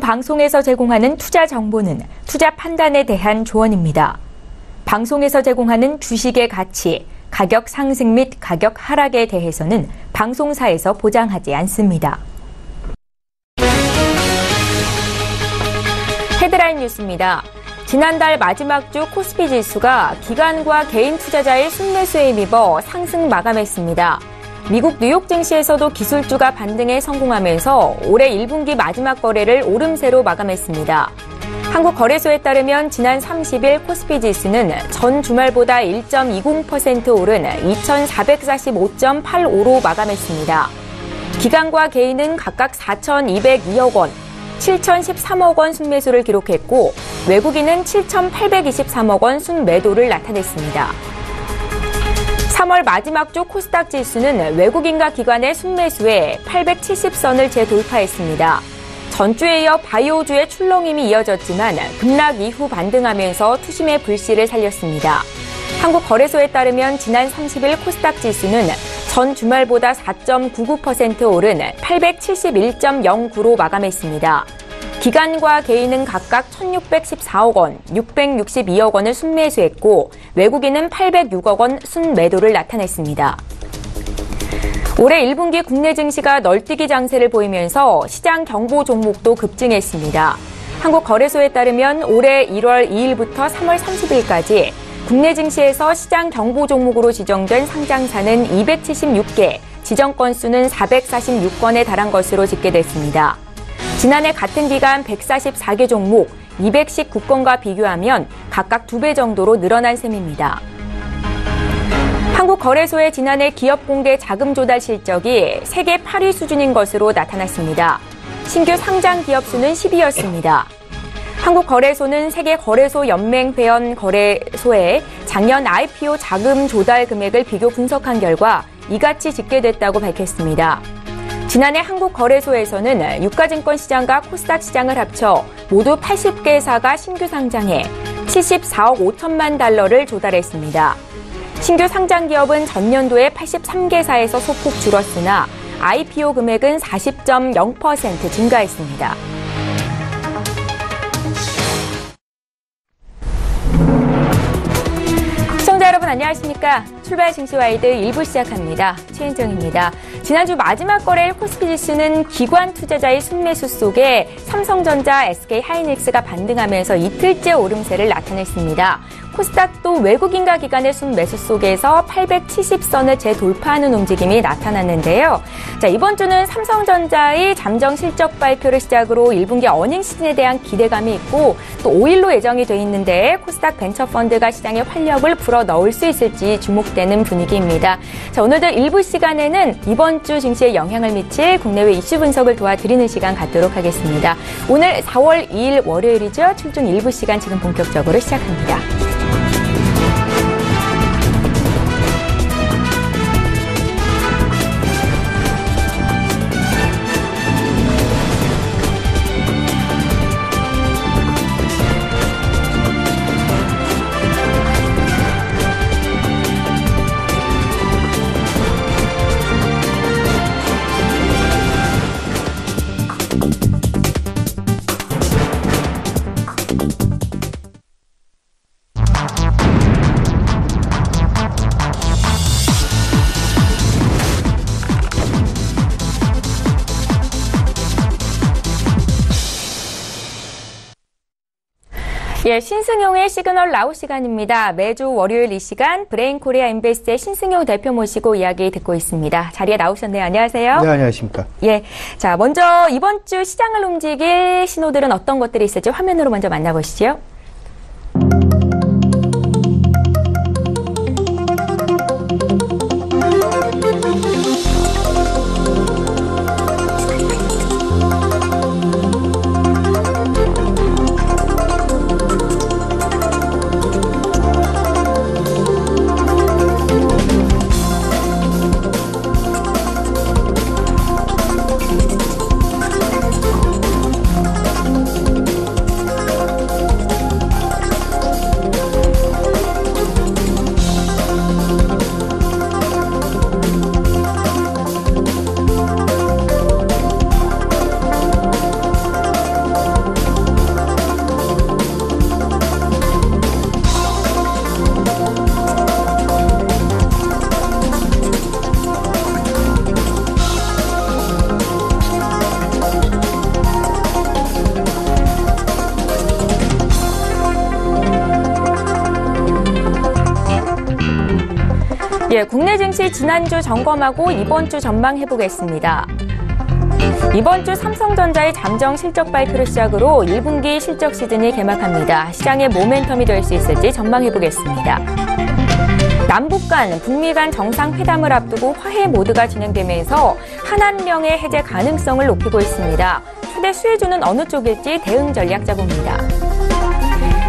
방송에서 제공하는 투자 정보는 투자 판단에 대한 조언입니다. 방송에서 제공하는 주식의 가치, 가격 상승 및 가격 하락에 대해서는 방송사에서 보장하지 않습니다. 헤드라인 뉴스입니다. 지난달 마지막 주 코스피 지수가 기관과 개인 투자자의 순매수에 힘입어 상승 마감했습니다. 미국 뉴욕 증시에서도 기술주가 반등에 성공하면서 올해 1분기 마지막 거래를 오름세로 마감했습니다. 한국거래소에 따르면 지난 30일 코스피 지수는 전 주말보다 1.20% 오른 2,445.85로 마감했습니다. 기관과 개인은 각각 4,202억 원, 7,013억 원 순매수를 기록했고 외국인은 7,823억 원 순매도를 나타냈습니다. 3월 마지막 주 코스닥 지수는 외국인과 기관의 순매수에 870선을 재돌파했습니다. 전주에 이어 바이오주의 출렁임이 이어졌지만 급락 이후 반등하면서 투심의 불씨를 살렸습니다. 한국거래소에 따르면 지난 30일 코스닥 지수는 전 주말보다 4.99% 오른 871.09로 마감했습니다. 기관과 개인은 각각 1,614억 원, 662억 원을 순매수했고 외국인은 806억 원 순매도를 나타냈습니다. 올해 1분기 국내 증시가 널뛰기 장세를 보이면서 시장 경보 종목도 급증했습니다. 한국거래소에 따르면 올해 1월 2일부터 3월 30일까지 국내 증시에서 시장 경보 종목으로 지정된 상장사는 276개, 지정 건수는 446건에 달한 것으로 집계됐습니다. 지난해 같은 기간 144개 종목, 219건과 비교하면 각각 2배 정도로 늘어난 셈입니다. 한국거래소의 지난해 기업 공개 자금 조달 실적이 세계 8위 수준인 것으로 나타났습니다. 신규 상장 기업 수는 10위였습니다. 한국거래소는 세계거래소 연맹회원 거래소에 작년 IPO 자금 조달 금액을 비교 분석한 결과 이같이 집계됐다고 밝혔습니다. 지난해 한국거래소에서는 유가증권 시장과 코스닥 시장을 합쳐 모두 80개사가 신규 상장해 74억 5천만 달러를 조달했습니다. 신규 상장 기업은 전년도에 83개사에서 소폭 줄었으나 IPO 금액은 40.0% 증가했습니다. 시청자 여러분 안녕하십니까? 출발 증시와이드 1부 시작합니다. 최은정입니다. 지난주 마지막 거래일 코스피 지수는 기관 투자자의 순매수 속에 삼성전자, SK하이닉스가 반등하면서 이틀째 오름세를 나타냈습니다. 코스닥도 외국인과 기관의 순매수 속에서 870선을 재돌파하는 움직임이 나타났는데요. 자, 이번 주는 삼성전자의 잠정 실적 발표를 시작으로 1분기 어닝 시즌에 대한 기대감이 있고 또 5일로 예정이 돼 있는데 코스닥 벤처펀드가 시장에 활력을 불어넣을 수 있을지 주목되는 분위기입니다. 자, 오늘도 일부 시간에는 이번 주 증시에 영향을 미칠 국내외 이슈 분석을 도와드리는 시간 갖도록 하겠습니다. 오늘 4월 2일 월요일이죠. 출중 일부 시간 지금 본격적으로 시작합니다. 예, 신승용의 시그널 라우 시간입니다. 매주 월요일 이 시간 브레인코리아 인베스트의 신승용 대표 모시고 이야기 듣고 있습니다. 자리에 나오셨네요. 안녕하세요. 네, 안녕하십니까. 예, 자, 먼저 이번 주 시장을 움직일 신호들은 어떤 것들이 있을지 화면으로 먼저 만나보시죠. 예, 국내 증시 지난주 점검하고 이번 주 전망해보겠습니다. 이번 주 삼성전자의 잠정 실적 발표를 시작으로 1분기 실적 시즌이 개막합니다. 시장의 모멘텀이 될 수 있을지 전망해보겠습니다. 남북 간, 북미 간 정상회담을 앞두고 화해 모드가 진행되면서 한한령의 해제 가능성을 높이고 있습니다. 최대 수혜주는 어느 쪽일지 대응 전략 짜봅니다.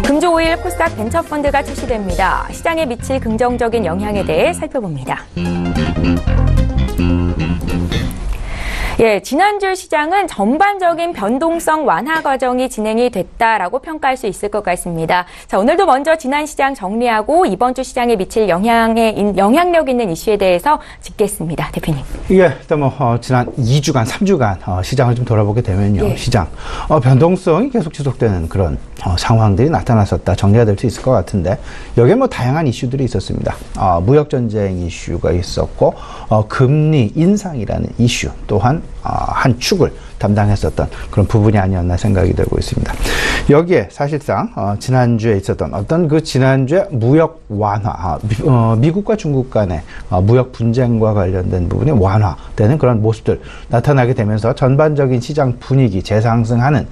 금주 5일 코스닥 벤처펀드가 출시됩니다. 시장에 미칠 긍정적인 영향에 대해 살펴봅니다. 예, 지난주 시장은 전반적인 변동성 완화 과정이 진행이 됐다라고 평가할 수 있을 것 같습니다. 자, 오늘도 먼저 지난 시장 정리하고 이번 주 시장에 미칠 영향력 있는 이슈에 대해서 짚겠습니다. 대표님. 예, 일단 지난 2주간, 3주간 시장을 좀 돌아보게 되면요. 예. 시장 변동성이 계속 지속되는 그런 상황들이 나타났었다. 정리가 될 수 있을 것 같은데 여기에 다양한 이슈들이 있었습니다. 무역 전쟁 이슈가 있었고 금리 인상이라는 이슈 또한 한 축을 담당했었던 그런 부분이 아니었나 생각이 되고 있습니다. 여기에 사실상 지난주에 있었던 어떤 그 지난주에 무역 완화, 미국과 중국 간의 무역 분쟁과 관련된 부분이 완화되는 그런 모습들 나타나게 되면서 전반적인 시장 분위기 재상승하는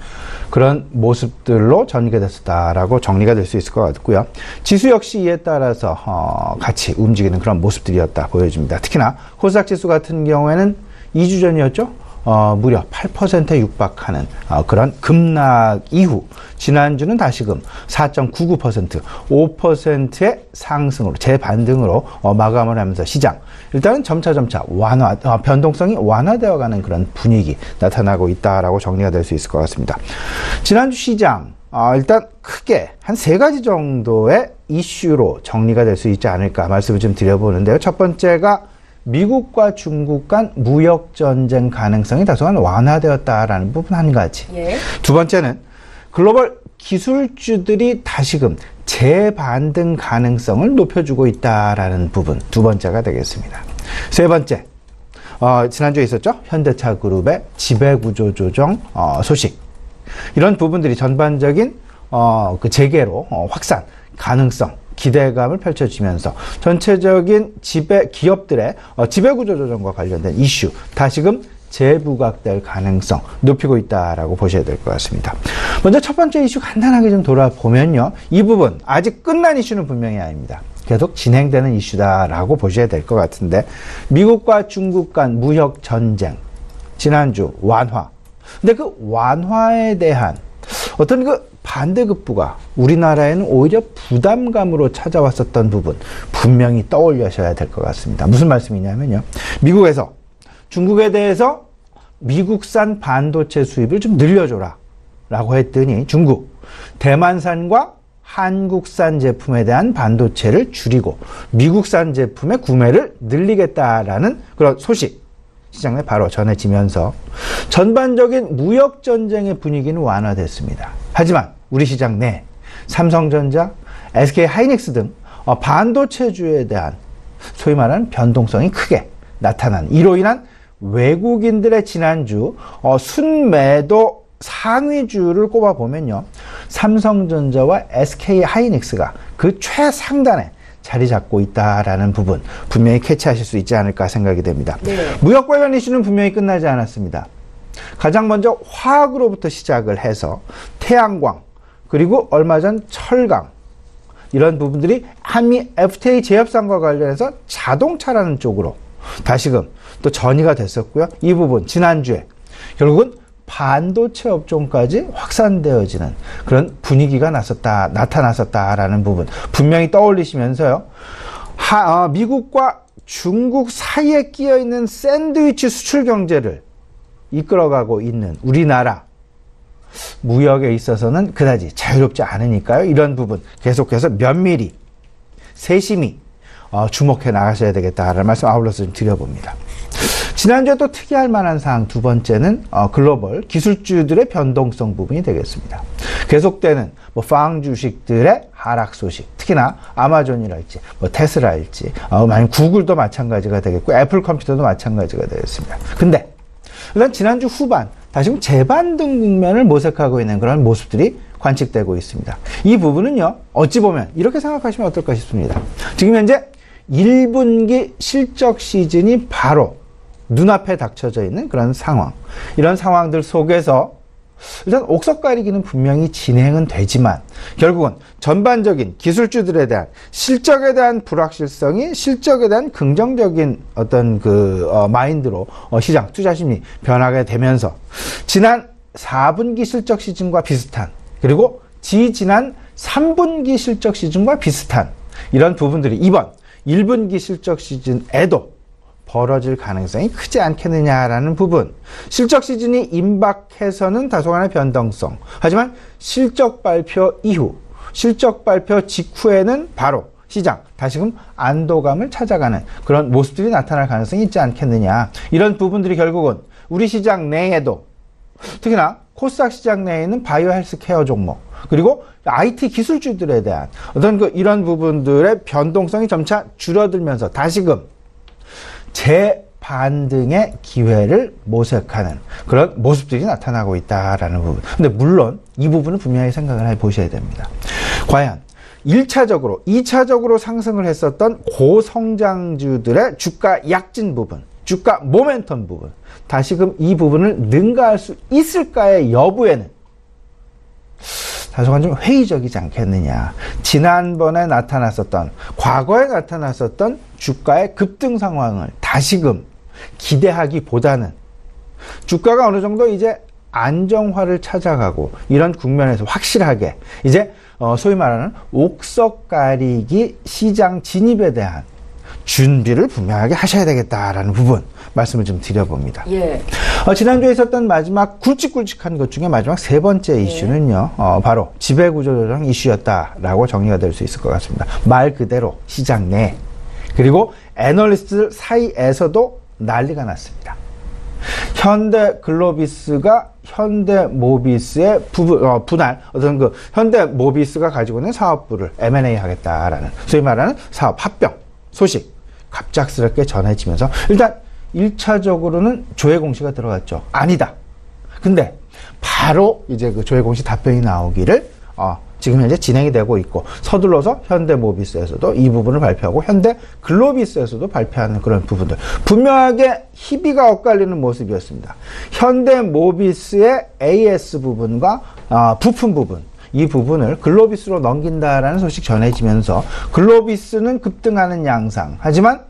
그런 모습들로 전개됐었다라고 정리가 될 수 있을 것 같고요. 지수 역시 이에 따라서 같이 움직이는 그런 모습들이었다 보여집니다. 특히나 코스닥 지수 같은 경우에는 2주 전이었죠. 무려 8%에 육박하는 그런 급락 이후 지난주는 다시금 4.99%, 5%의 상승으로 재반등으로 마감을 하면서 시장 일단은 점차 완화, 변동성이 완화되어가는 그런 분위기 나타나고 있다라고 정리가 될 수 있을 것 같습니다. 지난주 시장 일단 크게 한 3가지 정도의 이슈로 정리가 될 수 있지 않을까 말씀을 좀 드려보는데요. 첫 번째가 미국과 중국 간 무역 전쟁 가능성이 다소간 완화되었다라는 부분 한 가지. 예. 두 번째는 글로벌 기술주들이 다시금 재반등 가능성을 높여주고 있다라는 부분. 두 번째가 되겠습니다. 세 번째, 지난주에 있었죠? 현대차 그룹의 지배구조 조정 소식. 이런 부분들이 전반적인 그 재개로 확산 가능성. 기대감을 펼쳐지면서 전체적인 기업들의 지배구조 조정과 관련된 이슈 다시금 재부각될 가능성 높이고 있다라고 보셔야 될 것 같습니다. 먼저 첫 번째 이슈 간단하게 좀 돌아보면요. 이 부분 아직 끝난 이슈는 분명히 아닙니다. 계속 진행되는 이슈다라고 보셔야 될 것 같은데 미국과 중국 간 무역 전쟁 지난주 완화. 근데 그 완화에 대한 어떤 그 반대급부가 우리나라에는 오히려 부담감으로 찾아왔었던 부분 분명히 떠올리셔야 될 것 같습니다. 무슨 말씀이냐면요. 미국에서 중국에 대해서 미국산 반도체 수입을 좀 늘려줘라 라고 했더니 중국, 대만산과 한국산 제품에 대한 반도체를 줄이고 미국산 제품의 구매를 늘리겠다라는 그런 소식 시장에 바로 전해지면서 전반적인 무역 전쟁의 분위기는 완화됐습니다. 하지만 우리 시장 내 삼성전자, SK 하이닉스 등 반도체주에 대한 소위 말하는 변동성이 크게 나타난 이로 인한 외국인들의 지난주 순매도 상위주를 꼽아보면요. 삼성전자와 SK 하이닉스가 그 최상단에 자리 잡고 있다라는 부분 분명히 캐치하실 수 있지 않을까 생각이 됩니다. 네. 무역 관련 이슈는 분명히 끝나지 않았습니다. 가장 먼저 화학으로부터 시작을 해서 태양광 그리고 얼마 전 철강 이런 부분들이 한미 FTA 재협상과 관련해서 자동차라는 쪽으로 다시금 또 전이가 됐었고요. 이 부분 지난주에 결국은 반도체 업종까지 확산되어지는 그런 분위기가 나타났었다라는 부분 분명히 떠올리시면서요. 미국과 중국 사이에 끼어있는 샌드위치 수출 경제를 이끌어가고 있는 우리나라 무역에 있어서는 그다지 자유롭지 않으니까요. 이런 부분 계속해서 면밀히 세심히 주목해 나가셔야 되겠다라는 말씀 아울러서 좀 드려봅니다. 지난주에 또 특이할 만한 사항 두 번째는 글로벌 기술주들의 변동성 부분이 되겠습니다. 계속되는 팡 주식들의 하락 소식, 특히나 아마존이랄지 테슬라일지 아니면 구글도 마찬가지가 되겠고 애플 컴퓨터도 마찬가지가 되겠습니다. 근데 일단 지난주 후반 다시금 재반등 국면을 모색하고 있는 그런 모습들이 관측되고 있습니다. 이 부분은요, 어찌 보면 이렇게 생각하시면 어떨까 싶습니다. 지금 현재 1분기 실적 시즌이 바로 눈앞에 닥쳐져 있는 그런 상황. 이런 상황들 속에서 일단 옥석 가리기는 분명히 진행은 되지만 결국은 전반적인 기술주들에 대한 실적에 대한 불확실성이 실적에 대한 긍정적인 어떤 마인드로 시장 투자 심리 변하게 되면서 지난 4분기 실적 시즌과 비슷한, 그리고 지난 3분기 실적 시즌과 비슷한 이런 부분들이 이번 1분기 실적 시즌에도 벌어질 가능성이 크지 않겠느냐라는 부분. 실적 시즌이 임박해서는 다소간의 변동성. 하지만 실적 발표 이후, 실적 발표 직후에는 바로 시장 다시금 안도감을 찾아가는 그런 모습들이 나타날 가능성이 있지 않겠느냐. 이런 부분들이 결국은 우리 시장 내에도, 특히나 코스닥 시장 내에 있는 바이오 헬스 케어 종목, 그리고 IT 기술주들에 대한 어떤 이런 부분들의 변동성이 점차 줄어들면서 다시금 재반등의 기회를 모색하는 그런 모습들이 나타나고 있다라는 부분. 근데 물론 이 부분은 분명히 생각을 해보셔야 됩니다. 과연 1차적으로, 2차적으로 상승을 했었던 고성장주들의 주가 약진 부분, 주가 모멘텀 부분, 다시금 이 부분을 능가할 수 있을까의 여부에는 다소간 좀 회의적이지 않겠느냐. 지난번에 나타났었던, 과거에 나타났었던 주가의 급등 상황을 다시금 기대하기보다는 주가가 어느 정도 이제 안정화를 찾아가고 이런 국면에서 확실하게 이제 소위 말하는 옥석 가리기 시장 진입에 대한 준비를 분명하게 하셔야 되겠다라는 부분 말씀을 좀 드려봅니다. 예. 지난주에 있었던 마지막 굵직굵직한 것 중에 마지막 세 번째 이슈는요, 바로 지배구조조정 이슈였다라고 정리가 될 수 있을 것 같습니다. 말 그대로 시장 내, 그리고 애널리스트들 사이에서도 난리가 났습니다. 현대글로비스가 현대모비스의 분할, 어떤 현대모비스가 가지고 있는 사업부를 M&A 하겠다라는, 소위 말하는 사업 합병 소식 갑작스럽게 전해지면서 일단 1차적으로는 조회 공시가 들어갔죠. 아니다. 근데 바로 이제 조회 공시 답변이 나오기를 지금 현재 진행이 되고 있고, 서둘러서 현대모비스에서도 이 부분을 발표하고 현대글로비스에서도 발표하는 그런 부분들, 분명하게 희비가 엇갈리는 모습이었습니다. 현대모비스의 AS 부분과 부품 부분, 이 부분을 글로비스로 넘긴다라는 소식 전해지면서 글로비스는 급등하는 양상, 하지만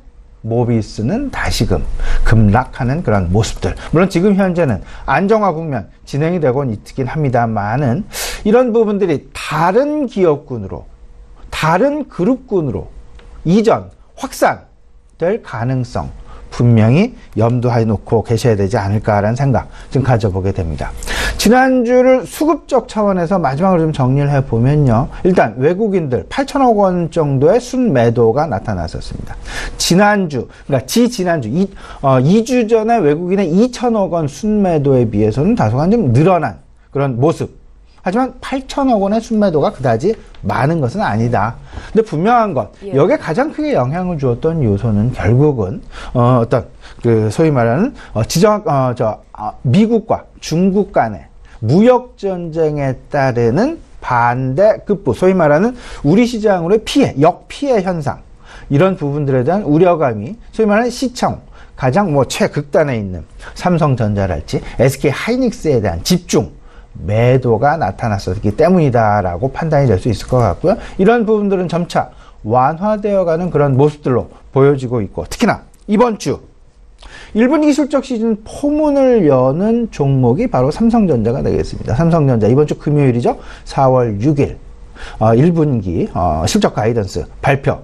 모비스는 다시금 급락하는 그런 모습들. 물론 지금 현재는 안정화 국면 진행이 되곤 있긴 합니다만은 이런 부분들이 다른 기업군으로, 다른 그룹군으로 이전, 확산될 가능성 분명히 염두해 놓고 계셔야 되지 않을까라는 생각 좀 가져보게 됩니다. 지난주를 수급적 차원에서 마지막으로 좀 정리를 해보면요. 일단 외국인들 8천억 원 정도의 순매도가 나타났었습니다. 지난주, 그러니까 지난주 2주 전에 외국인의 2천억 원 순매도에 비해서는 다소간 좀 늘어난 그런 모습. 하지만 8천억 원의 순매도가 그다지 많은 것은 아니다. 근데 분명한 것, 여기에 가장 크게 영향을 주었던 요소는 결국은 어떤 소위 말하는 미국과 중국 간의 무역 전쟁에 따르는 반대급부, 소위 말하는 우리 시장으로의 피해, 역피해 현상, 이런 부분들에 대한 우려감이 소위 말하는 시청, 가장 최극단에 있는 삼성전자랄지 SK 하이닉스에 대한 집중 매도가 나타났었기 때문이다라고 판단이 될 수 있을 것 같고요. 이런 부분들은 점차 완화되어가는 그런 모습들로 보여지고 있고, 특히나 이번 주 1분기 실적 시즌 포문을 여는 종목이 바로 삼성전자가 되겠습니다. 삼성전자 이번 주 금요일이죠. 4월 6일 1분기 실적 가이던스 발표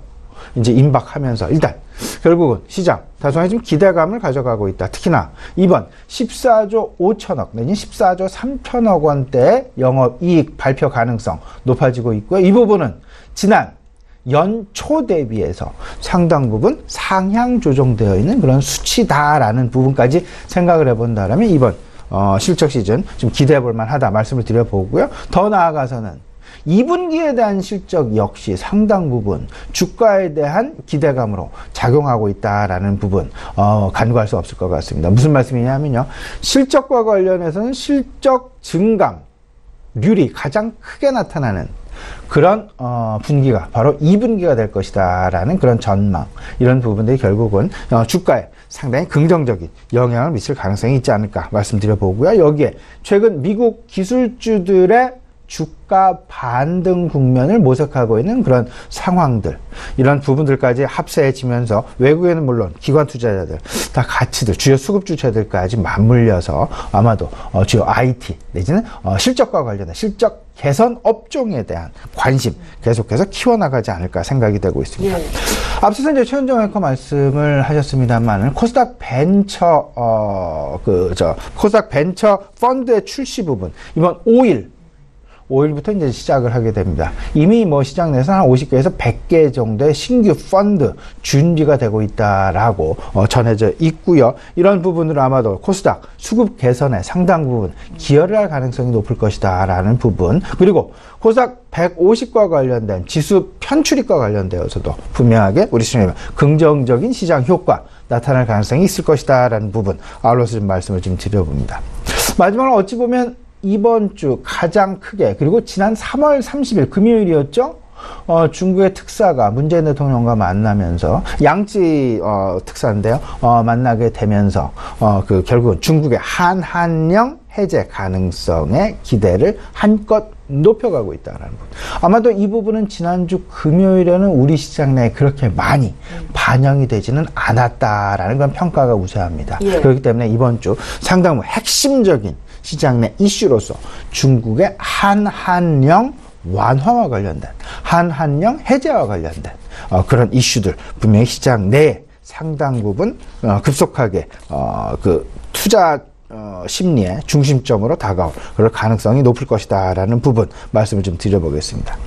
이제 임박하면서 일단 결국은 시장 다소간 좀 기대감을 가져가고 있다. 특히나 이번 14조 5천억 내지 14조 3천억 원대의 영업이익 발표 가능성 높아지고 있고요. 이 부분은 지난 연초 대비해서 상당 부분 상향 조정되어 있는 그런 수치다라는 부분까지 생각을 해본다면 이번 실적 시즌 좀 기대해 볼 만하다 말씀을 드려보고요. 더 나아가서는 2분기에 대한 실적 역시 상당 부분 주가에 대한 기대감으로 작용하고 있다라는 부분 간과할 수 없을 것 같습니다. 무슨 말씀이냐면요. 실적과 관련해서는 실적 증강률이 가장 크게 나타나는 그런 분기가 바로 2분기가 될 것이다라는 그런 전망, 이런 부분들이 결국은 주가에 상당히 긍정적인 영향을 미칠 가능성이 있지 않을까 말씀드려보고요. 여기에 최근 미국 기술주들의 주가 반등 국면을 모색하고 있는 그런 상황들, 이런 부분들까지 합세해지면서 외국에는 물론 기관 투자자들, 다 가치들, 주요 수급 주체들까지 맞물려서 아마도 주요 IT 내지는 실적과 관련된 실적 개선 업종에 대한 관심 계속해서 키워나가지 않을까 생각이 되고 있습니다. 예. 앞서서 이제 최현정 앵커 말씀을 하셨습니다만 코스닥 벤처 코스닥 벤처 펀드의 출시 부분, 이번 5일부터 이제 시작을 하게 됩니다. 이미 시장 내에서 한 50개에서 100개 정도의 신규 펀드 준비가 되고 있다라고 전해져 있고요. 이런 부분으로 아마도 코스닥 수급 개선에 상당 부분 기여를 할 가능성이 높을 것이다라는 부분, 그리고 코스닥 150과 관련된 지수 편출익과 관련되어서도 분명하게 우리 시장에 긍정적인 시장 효과 나타날 가능성이 있을 것이다라는 부분, 아울러서 좀 말씀을 좀 드려봅니다. 마지막으로 어찌 보면 이번 주 가장 크게, 그리고 지난 3월 30일 금요일이었죠? 중국의 특사가 문재인 대통령과 만나면서 양지 특사인데요. 만나게 되면서 결국은 중국의 한한령 해제 가능성의 기대를 한껏 높여가고 있다는 부분. 아마도 이 부분은 지난주 금요일에는 우리 시장 내에 그렇게 많이 반영이 되지는 않았다라는 그런 평가가 우세합니다. 예. 그렇기 때문에 이번 주 상당히 핵심적인 시장 내 이슈로서 중국의 한한령 완화와 관련된, 한한령 해제와 관련된 그런 이슈들 분명히 시장 내에 상당 부분 급속하게 투자 심리의 중심점으로 다가올 그럴 가능성이 높을 것이다라는 부분 말씀을 좀 드려보겠습니다.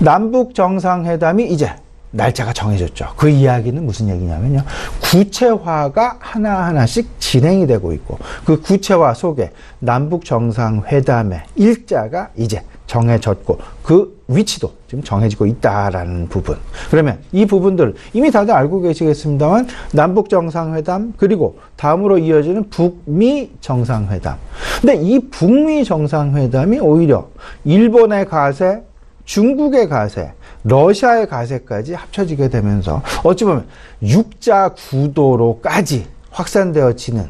남북 정상회담이 이제 날짜가 정해졌죠. 그 이야기는 무슨 얘기냐면요, 구체화가 하나하나씩 진행이 되고 있고, 그 구체화 속에 남북 정상회담의 일자가 이제 정해졌고, 그 위치도 지금 정해지고 있다라는 부분. 그러면 이 부분들 이미 다들 알고 계시겠습니다만, 남북 정상회담, 그리고 다음으로 이어지는 북미 정상회담. 근데 이 북미 정상회담이 오히려 일본의 가세, 중국의 가세, 러시아의 가세까지 합쳐지게 되면서 어찌 보면 육자 구도로까지 확산되어지는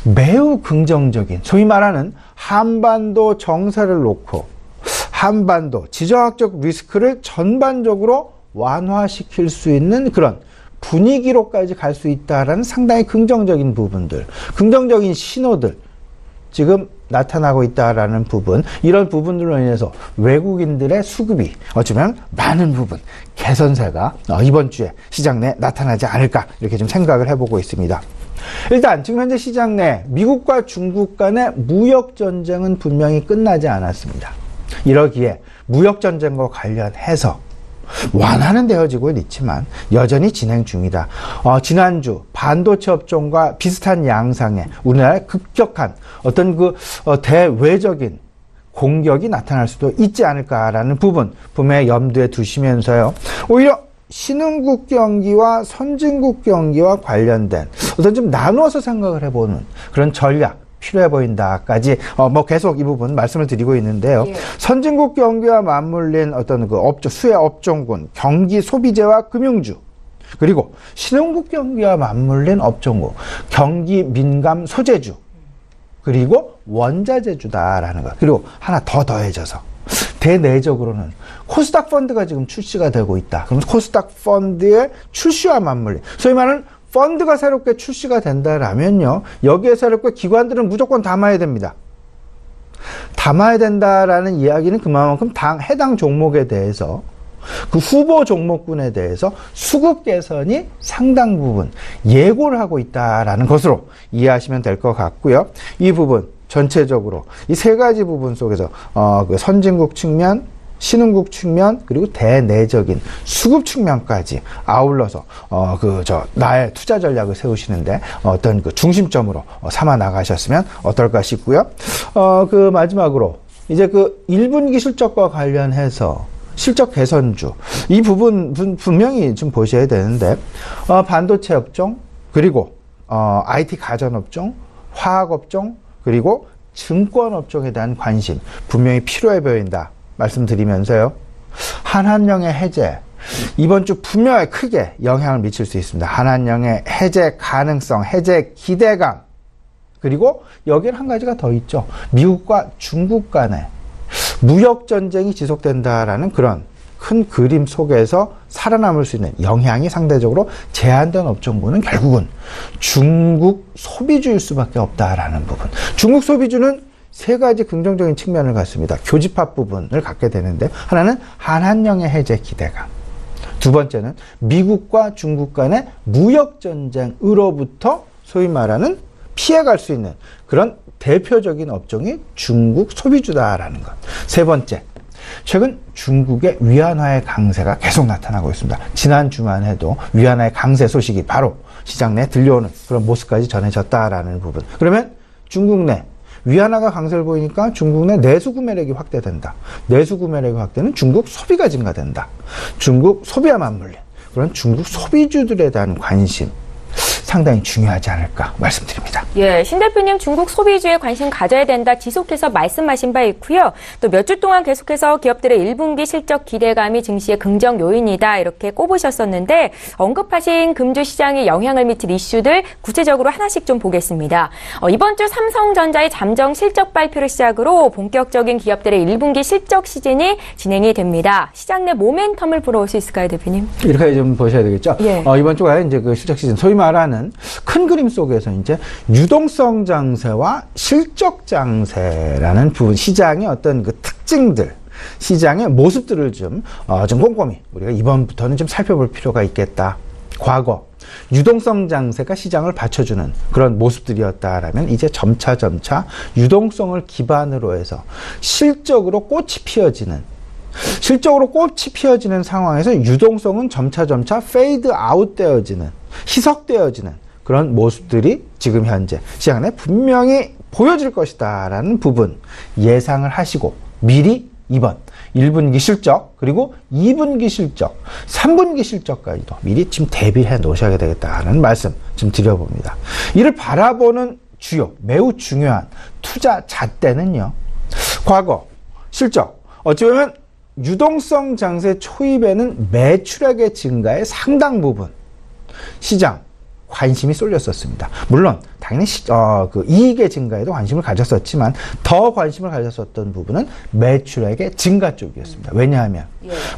매우 긍정적인, 소위 말하는 한반도 정세를 놓고 한반도 지정학적 리스크를 전반적으로 완화시킬 수 있는 그런 분위기로까지 갈 수 있다라는 상당히 긍정적인 부분들, 긍정적인 신호들 지금 나타나고 있다라는 부분, 이런 부분들로 인해서 외국인들의 수급이 어쩌면 많은 부분 개선세가 이번 주에 시장 내에 나타나지 않을까, 이렇게 좀 생각을 해보고 있습니다. 일단 지금 현재 시장 내 미국과 중국 간의 무역전쟁은 분명히 끝나지 않았습니다. 이러기에 무역전쟁과 관련해서 완화는 되어지고 있지만 여전히 진행 중이다. 지난주 반도체 업종과 비슷한 양상의 우리나라의 급격한 어떤 대외적인 공격이 나타날 수도 있지 않을까라는 부분 분명히 염두에 두시면서요, 오히려 신흥국 경기와 선진국 경기와 관련된 어떤 좀 나누어서 생각을 해보는 그런 전략 필요해 보인다까지 계속 이 부분 말씀을 드리고 있는데요. 예. 선진국 경기와 맞물린 어떤 수혜 업종군, 경기 소비재와 금융주, 그리고 신흥국 경기와 맞물린 업종군, 경기 민감 소재주, 그리고 원자재주다라는 것. 그리고 하나 더 더해져서 대내적으로는 코스닥 펀드가 지금 출시가 되고 있다. 그럼 코스닥 펀드의 출시와 맞물린, 소위 말하는 펀드가 새롭게 출시가 된다라면요, 여기에 새롭게 기관들은 무조건 담아야 됩니다. 담아야 된다라는 이야기는 그만큼 해당 종목에 대해서, 그 후보 종목군에 대해서 수급 개선이 상당 부분 예고를 하고 있다라는 것으로 이해하시면 될 것 같고요. 이 부분 전체적으로 이 세 가지 부분 속에서 선진국 측면, 신흥국 측면, 그리고 대내적인 수급 측면까지 아울러서 나의 투자 전략을 세우시는데 어떤 중심점으로 삼아 나가셨으면 어떨까 싶고요. 마지막으로 이제 1분기 실적과 관련해서 실적 개선주, 이 부분 분명히 좀 보셔야 되는데, 반도체 업종, 그리고 IT 가전 업종, 화학 업종, 그리고 증권 업종에 대한 관심 분명히 필요해 보인다 말씀드리면서요, 한한령의 해제, 이번 주 분명히 크게 영향을 미칠 수 있습니다. 한한령의 해제 가능성, 해제 기대감, 그리고 여기엔 한 가지가 더 있죠. 미국과 중국 간의 무역전쟁이 지속된다라는 그런 큰 그림 속에서 살아남을 수 있는 영향이 상대적으로 제한된 업종군은 결국은 중국 소비주일 수밖에 없다라는 부분. 중국 소비주는 세 가지 긍정적인 측면을 갖습니다. 교집합 부분을 갖게 되는데, 하나는 한한령의 해제 기대감, 두 번째는 미국과 중국 간의 무역전쟁으로부터 소위 말하는 피해갈 수 있는 그런 대표적인 업종이 중국 소비주다라는 것. 세 번째, 최근 중국의 위안화의 강세가 계속 나타나고 있습니다. 지난 주만 해도 위안화의 강세 소식이 바로 시장 내에 들려오는 그런 모습까지 전해졌다라는 부분. 그러면 중국 내 위안화가 강세를 보이니까 중국 내 내수 구매력이 확대된다. 내수 구매력이 확대는 중국 소비가 증가된다. 중국 소비와 맞물린 그런 중국 소비주들에 대한 관심, 상당히 중요하지 않을까 말씀드립니다. 예, 신 대표님 중국 소비주에 관심 가져야 된다 지속해서 말씀하신 바 있고요. 또 몇 주 동안 계속해서 기업들의 1분기 실적 기대감이 증시의 긍정 요인이다 이렇게 꼽으셨었는데, 언급하신 금주 시장에 영향을 미칠 이슈들 구체적으로 하나씩 좀 보겠습니다. 이번 주 삼성전자의 잠정 실적 발표를 시작으로 본격적인 기업들의 1분기 실적 시즌이 진행이 됩니다. 시장 내 모멘텀을 불어올 수 있을까요, 대표님? 이렇게 좀 보셔야 되겠죠. 예. 이번 주가 이제 그 실적 시즌, 소위 말하는 큰 그림 속에서 이제 유동성 장세와 실적 장세라는 부분, 시장의 어떤 그 특징들, 시장의 모습들을 좀 꼼꼼히 우리가 이번부터는 좀 살펴볼 필요가 있겠다. 과거 유동성 장세가 시장을 받쳐주는 그런 모습들이었다라면, 이제 점차 유동성을 기반으로 해서 실적으로 꽃이 피어지는 상황에서 유동성은 점차 페이드 아웃 되어지는, 희석되어지는 그런 모습들이 지금 현재 시장 내 분명히 보여질 것이다라는 부분 예상을 하시고, 미리 이번 1분기 실적, 그리고 2분기 실적, 3분기 실적까지도 미리 지금 대비해 놓으셔야 되겠다는 말씀 좀 드려봅니다. 이를 바라보는 주요, 매우 중요한 투자 잣대는요, 과거 실적, 어찌 보면 유동성 장세 초입에는 매출액의 증가의 상당 부분 시장 관심이 쏠렸었습니다. 물론 당연히 그 이익의 증가에도 관심을 가졌었지만, 더 관심을 가졌었던 부분은 매출액의 증가 쪽이었습니다. 왜냐하면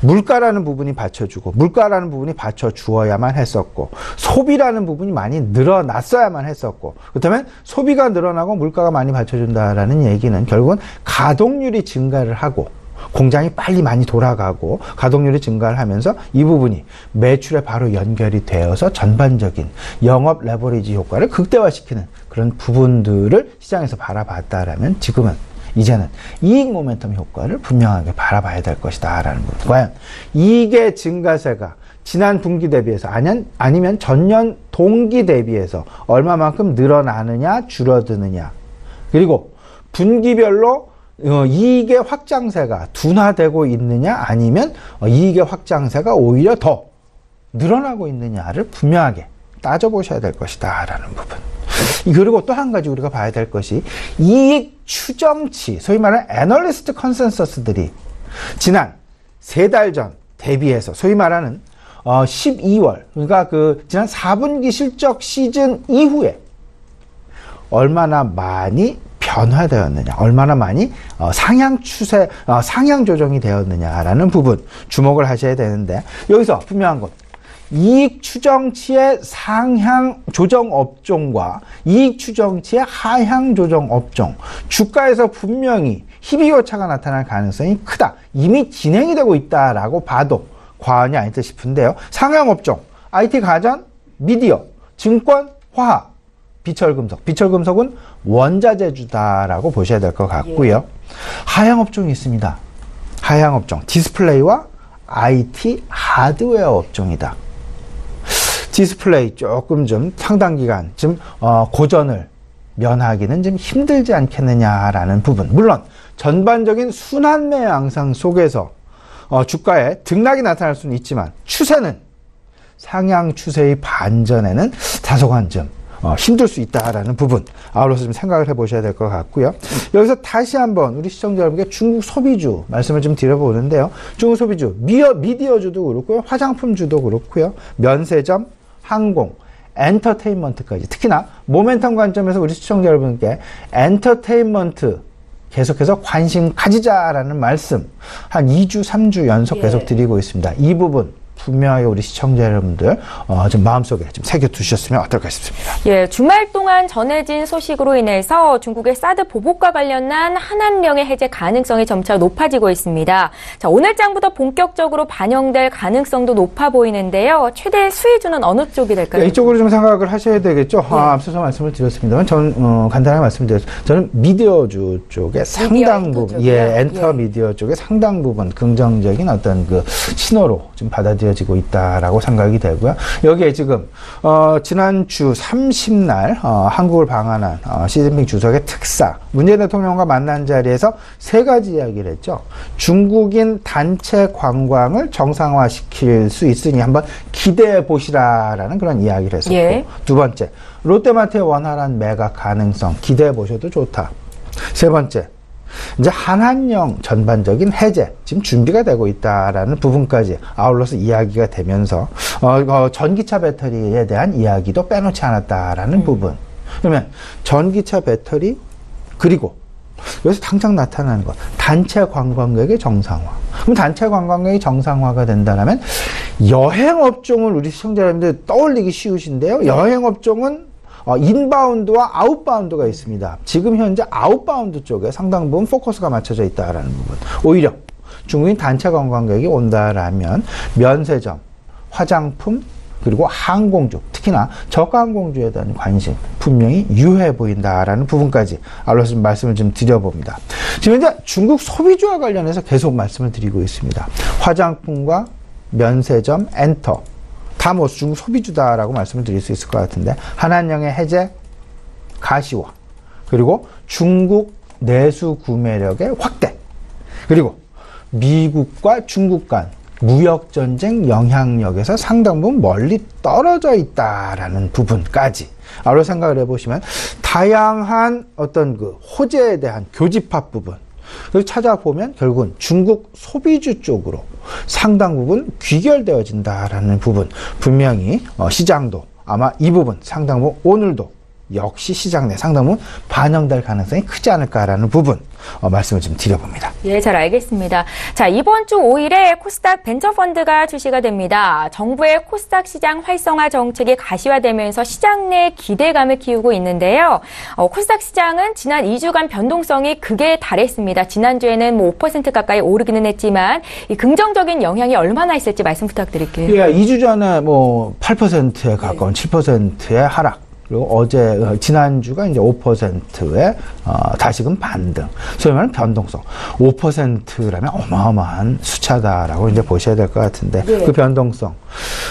물가라는 부분이 받쳐주고, 물가라는 부분이 받쳐주어야만 했었고, 소비라는 부분이 많이 늘어났어야만 했었고, 그렇다면 소비가 늘어나고 물가가 많이 받쳐준다라는 얘기는 결국은 가동률이 증가를 하고 공장이 빨리 많이 돌아가고 가동률이 증가를 하면서 이 부분이 매출에 바로 연결이 되어서 전반적인 영업 레버리지 효과를 극대화시키는 그런 부분들을 시장에서 바라봤다라면, 지금은 이제는 이익 모멘텀 효과를 분명하게 바라봐야 될 것이다 라는 부분. 과연 이익의 증가세가 지난 분기 대비해서 아니면 전년 동기 대비해서 얼마만큼 늘어나느냐 줄어드느냐, 그리고 분기별로 이익의 확장세가 둔화되고 있느냐 아니면 이익의 확장세가 오히려 더 늘어나고 있느냐를 분명하게 따져보셔야 될 것이다 라는 부분. 그리고 또 한 가지 우리가 봐야 될 것이, 이익 추정치, 소위 말하는 애널리스트 컨센서스들이 지난 3달 전 대비해서 소위 말하는 12월, 그러니까 지난 4분기 실적 시즌 이후에 얼마나 많이 변화되었느냐, 얼마나 많이 상향 조정이 되었느냐라는 부분 주목을 하셔야 되는데, 여기서 분명한 건 이익 추정치의 상향 조정 업종과 이익 추정치의 하향 조정 업종, 주가에서 분명히 희비교차가 나타날 가능성이 크다, 이미 진행이 되고 있다라고 봐도 과언이 아니다 싶은데요. 상향 업종, IT 가전, 미디어, 증권, 화학, 비철금속은 원자재주다라고 보셔야 될 것 같고요. 하향 업종이 있습니다. 하향 업종, 디스플레이와 IT 하드웨어 업종이다. 디스플레이 조금 좀 상당 기간 좀 고전을 면하기는 좀 힘들지 않겠느냐라는 부분. 물론 전반적인 순환매 양상 속에서 주가에 등락이 나타날 수는 있지만, 추세는 상향 추세의 반전에는 다소간 좀 힘들 수 있다라는 부분, 아울러서 좀 생각을 해보셔야 될 것 같고요. 여기서 다시 한번 우리 시청자 여러분께 중국 소비주 말씀을 좀 드려보는데요. 중국 소비주, 미디어주도 그렇고요, 화장품주도 그렇고요, 면세점, 항공, 엔터테인먼트까지, 특히나 모멘텀 관점에서 우리 시청자 여러분께 엔터테인먼트 계속해서 관심 가지자라는 말씀 한 2주, 3주 연속 계속 드리고 있습니다. 이 부분 분명하게 우리 시청자 여러분들 좀 마음속에 좀 새겨두셨으면 어떨까 싶습니다. 예, 주말 동안 전해진 소식으로 인해서 중국의 사드 보복과 관련한 한한령의 해제 가능성이 점차 높아지고 있습니다. 자, 오늘 장부터 본격적으로 반영될 가능성도 높아 보이는데요. 최대 수혜주는 어느 쪽이 될까요? 네, 이쪽으로 좀 생각을 하셔야 되겠죠. 앞서서 말씀을 드렸습니다만 저는 간단하게 말씀드렸죠. 저는 미디어주 쪽에 상당 부분, 엔터 미디어 쪽에 상당 부분 긍정적인 어떤 그 신호로 좀 받아들여지고 있다라고 생각이 되고요. 여기에 지금 지난주 30날 한국을 방한한 시진핑 주석의 특사, 문재인 대통령과 만난 자리에서 세 가지 이야기를 했죠. 중국인 단체 관광을 정상화시킬 수 있으니 한번 기대해 보시라라는 그런 이야기를 했었고, 두 번째, 롯데마트의 원활한 매각 가능성 기대해 보셔도 좋다. 세 번째, 이제 한한령 전반적인 해제 지금 준비가 되고 있다라는 부분까지 아울러서 이야기가 되면서 전기차 배터리에 대한 이야기도 빼놓지 않았다라는 부분. 그러면 전기차 배터리, 그리고 여기서 당장 나타나는 것, 단체 관광객의 정상화. 그럼 단체 관광객이 정상화가 된다면 여행업종을 우리 시청자 여러분들 떠올리기 쉬우신데요. 여행업종은 인바운드와 아웃바운드가 있습니다. 지금 현재 아웃바운드 쪽에 상당 부분 포커스가 맞춰져 있다라는 부분. 오히려 중국인 단체 관광객이 온다라면 면세점, 화장품, 그리고 항공주, 특히나 저가 항공주에 대한 관심 분명히 유효해 보인다라는 부분까지 알려서 좀 말씀을 좀 드려봅니다. 지금 현재 중국 소비주와 관련해서 계속 말씀을 드리고 있습니다. 화장품과 면세점, 엔터, 다 뭐 중국 소비주다라고 말씀을 드릴 수 있을 것 같은데, 한한령의 해제 가시화, 그리고 중국 내수 구매력의 확대, 그리고 미국과 중국 간 무역전쟁 영향력에서 상당 부분 멀리 떨어져 있다라는 부분까지 아울러 생각을 해보시면 다양한 어떤 그 호재에 대한 교집합 부분, 그래서 찾아보면 결국은 중국 소비주 쪽으로 상당 부분 귀결되어진다라는 부분, 분명히 시장도 아마 이 부분 상당 부분 오늘도 역시 시장 내 상당 부분 반영될 가능성이 크지 않을까라는 부분 말씀을 좀 드려봅니다. 예, 잘 알겠습니다. 자, 이번 주 5일에 코스닥 벤처펀드가 출시가 됩니다. 정부의 코스닥 시장 활성화 정책이 가시화되면서 시장 내 기대감을 키우고 있는데요. 코스닥 시장은 지난 2주간 변동성이 극에 달했습니다. 지난주에는 뭐 5% 가까이 오르기는 했지만 이 긍정적인 영향이 얼마나 있을지 말씀 부탁드릴게요. 예, 2주 전에 뭐 8%에 가까운 7%의 하락. 그리고 지난주가 이제 5%의, 다시금 반등. 소위 말하는 변동성. 5%라면 어마어마한 숫자다라고 이제 보셔야 될 것 같은데, 그 변동성.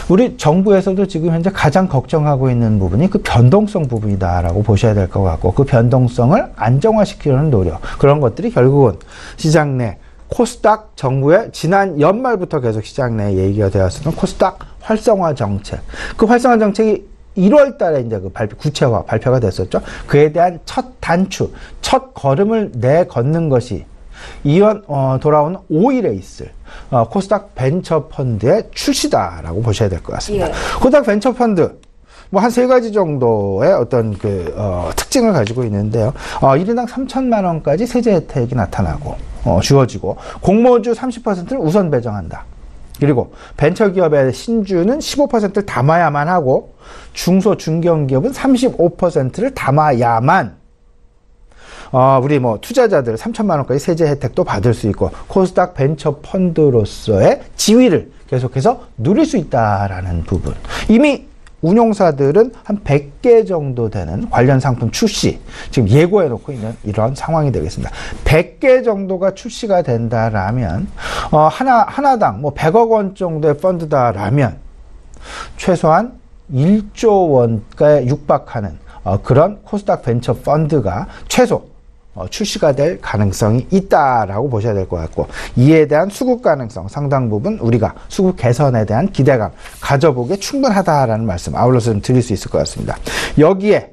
우리 정부에서도 지금 현재 가장 걱정하고 있는 부분이 그 변동성 부분이다라고 보셔야 될 것 같고, 그 변동성을 안정화시키려는 노력. 그런 것들이 결국은 시장 내 코스닥 정부의 지난 연말부터 계속 시장 내에 얘기가 되었었던 코스닥 활성화 정책. 그 활성화 정책이 1월 달에 이제 그 구체화 발표가 됐었죠. 그에 대한 첫 단추, 첫 걸음을 내걷는 것이 돌아오는 5일에 있을 코스닥 벤처펀드의 출시다라고 보셔야 될 것 같습니다. 코스닥 벤처펀드 뭐 한 세 가지 정도의 어떤 특징을 가지고 있는데요. 1인당 3천만 원까지 세제 혜택이 나타나고 주어지고, 공모주 30%를 우선 배정한다. 그리고 벤처기업의 신주는 15%를 담아야만 하고, 중소 중견기업은 35%를 담아야만 우리 뭐 투자자들 3천만 원까지 세제 혜택도 받을 수 있고, 코스닥 벤처펀드로서의 지위를 계속해서 누릴 수 있다라는 부분. 이미 운용사들은 한 100개 정도 되는 관련 상품 출시 지금 예고해 놓고 있는 이런 상황이 되겠습니다. 100개 정도가 출시가 된다라면 하나당 뭐 100억 원 정도의 펀드다라면 최소한 1조 원가에 육박하는 그런 코스닥 벤처 펀드가 최소 출시가 될 가능성이 있다라고 보셔야 될 것 같고, 이에 대한 수급 가능성 상당 부분 우리가 수급 개선에 대한 기대감 가져보기에 충분하다라는 말씀 아울러서 좀 드릴 수 있을 것 같습니다. 여기에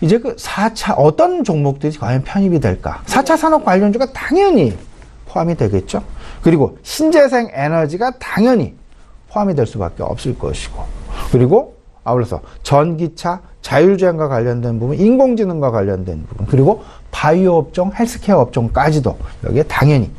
이제 그 4차 어떤 종목들이 과연 편입이 될까? 4차 산업 관련주가 당연히 포함이 되겠죠. 그리고 신재생 에너지가 당연히 포함이 될 수밖에 없을 것이고, 그리고 아울러서 전기차, 자율주행과 관련된 부분, 인공지능과 관련된 부분, 그리고 바이오 업종, 헬스케어 업종까지도 여기에 당연히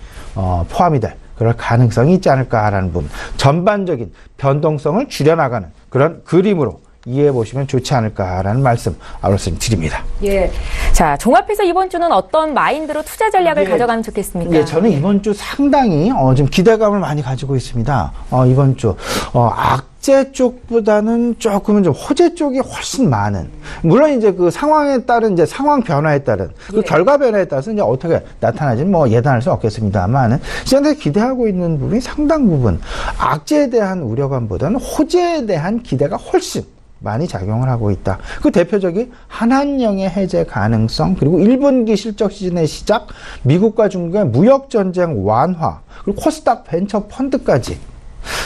포함이 될 그럴 가능성이 있지 않을까라는 부분, 전반적인 변동성을 줄여나가는 그런 그림으로 이해해 보시면 좋지 않을까라는 말씀 아울러서 드립니다. 예. 자, 종합해서 이번 주는 어떤 마인드로 투자 전략을 가져가면 좋겠습니까? 예, 저는 이번 주 상당히 좀 기대감을 많이 가지고 있습니다. 이번 주 악재 쪽보다는 조금은 좀 호재 쪽이 훨씬 많은. 물론 이제 그 상황에 따른 이제 상황 변화에 따른 그 결과 변화에 따라서 이제 어떻게 나타나지는 뭐 예단할 수 없겠습니다만은 시장들이 기대하고 있는 부분이 상당 부분 악재에 대한 우려감보다는 호재에 대한 기대가 훨씬 많이 작용을 하고 있다. 그 대표적인 한한령의 해제 가능성, 그리고 1분기 실적 시즌의 시작, 미국과 중국의 무역전쟁 완화, 그리고 코스닥 벤처 펀드까지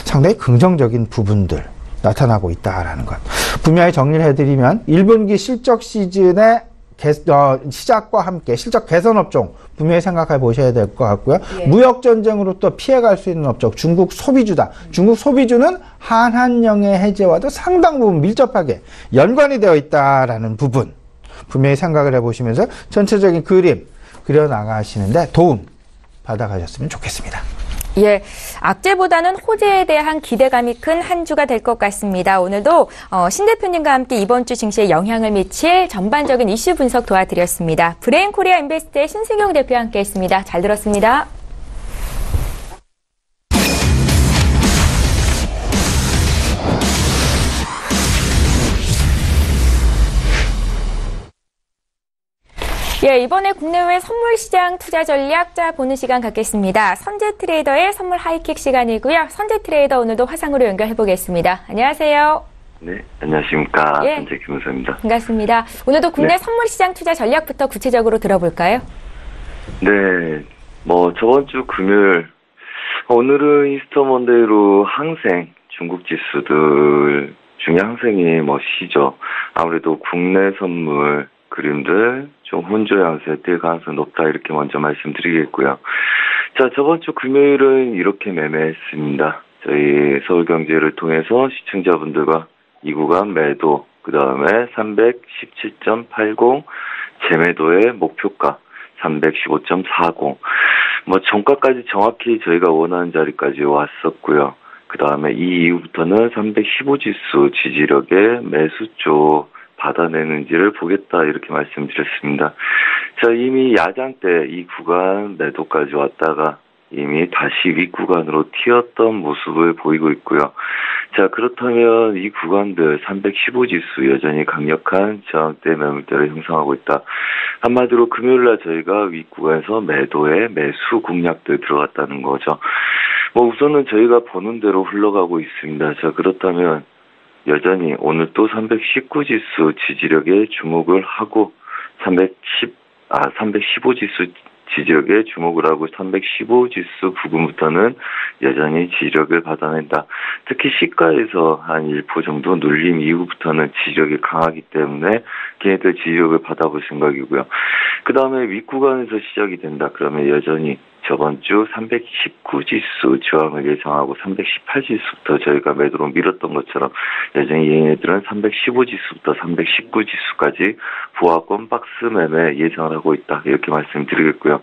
상당히 긍정적인 부분들 나타나고 있다라는 것. 분명히 정리를 해드리면 1분기 실적 시즌의 시작과 함께 실적 개선 업종 분명히 생각해 보셔야 될 것 같고요. 예. 무역전쟁으로 또 피해갈 수 있는 업종 중국 소비주다. 중국 소비주는 한한령의 해제와도 상당 부분 밀접하게 연관이 되어 있다라는 부분 분명히 생각을 해보시면서 전체적인 그림 그려나가시는데 도움 받아가셨으면 좋겠습니다. 예, 악재보다는 호재에 대한 기대감이 큰 한 주가 될 것 같습니다. 오늘도 신 대표님과 함께 이번 주 증시에 영향을 미칠 전반적인 이슈 분석 도와드렸습니다. 브레인 코리아 인베스트의 신승용 대표와 함께했습니다. 잘 들었습니다. 예, 이번에 국내외 선물시장 투자 전략 보는 시간 갖겠습니다. 선재 트레이더의 선물 하이킥 시간이고요. 선재 트레이더 오늘도 화상으로 연결해 보겠습니다. 안녕하세요. 네, 안녕하십니까. 예. 선재 김은서입니다. 반갑습니다. 오늘도 국내 선물시장 투자 전략부터 구체적으로 들어볼까요? 네, 저번 주 금요일, 오늘은 이스터 먼데이로 항생, 중국 지수들 중에 항생이 시죠. 아무래도 국내 선물 그림들 좀 혼조 양세 뜰 가능성이 높다 이렇게 먼저 말씀드리겠고요. 자, 저번 주 금요일은 이렇게 매매했습니다. 저희 서울경제를 통해서 시청자분들과 이 구간 매도, 그 다음에 317.80 재매도의 목표가 315.40 종가까지 정확히 저희가 원하는 자리까지 왔었고요. 그 다음에 이 이후부터는 315 지수 지지력의 매수 쪽 받아내는지를 보겠다 이렇게 말씀드렸습니다. 자, 이미 야장 때 이 구간 매도까지 왔다가 이미 다시 윗구간으로 튀었던 모습을 보이고 있고요. 자, 그렇다면 이 구간들 315 지수 여전히 강력한 저항대 매물대를 형성하고 있다. 한마디로 금요일날 저희가 윗구간에서 매도에 매수 공략들 들어갔다는 거죠. 우선은 저희가 보는 대로 흘러가고 있습니다. 자, 그렇다면 여전히 오늘 또 319 지수 지지력에 주목을 하고 315 지수 지지력에 주목을 하고 315 지수 부근부터는 여전히 지지력을 받아낸다. 특히 시가에서 한 1% 정도 눌림 이후부터는 지지력이 강하기 때문에 걔네들 지지력을 받아볼 생각이고요. 그 다음에 윗구간에서 시작이 된다. 그러면 여전히 저번 주 319 지수 저항을 예상하고 318 지수부터 저희가 매도로 밀었던 것처럼 여전히 얘네들은 315 지수부터 319 지수까지 보합권 박스 매매 예상을 하고 있다. 이렇게 말씀드리겠고요.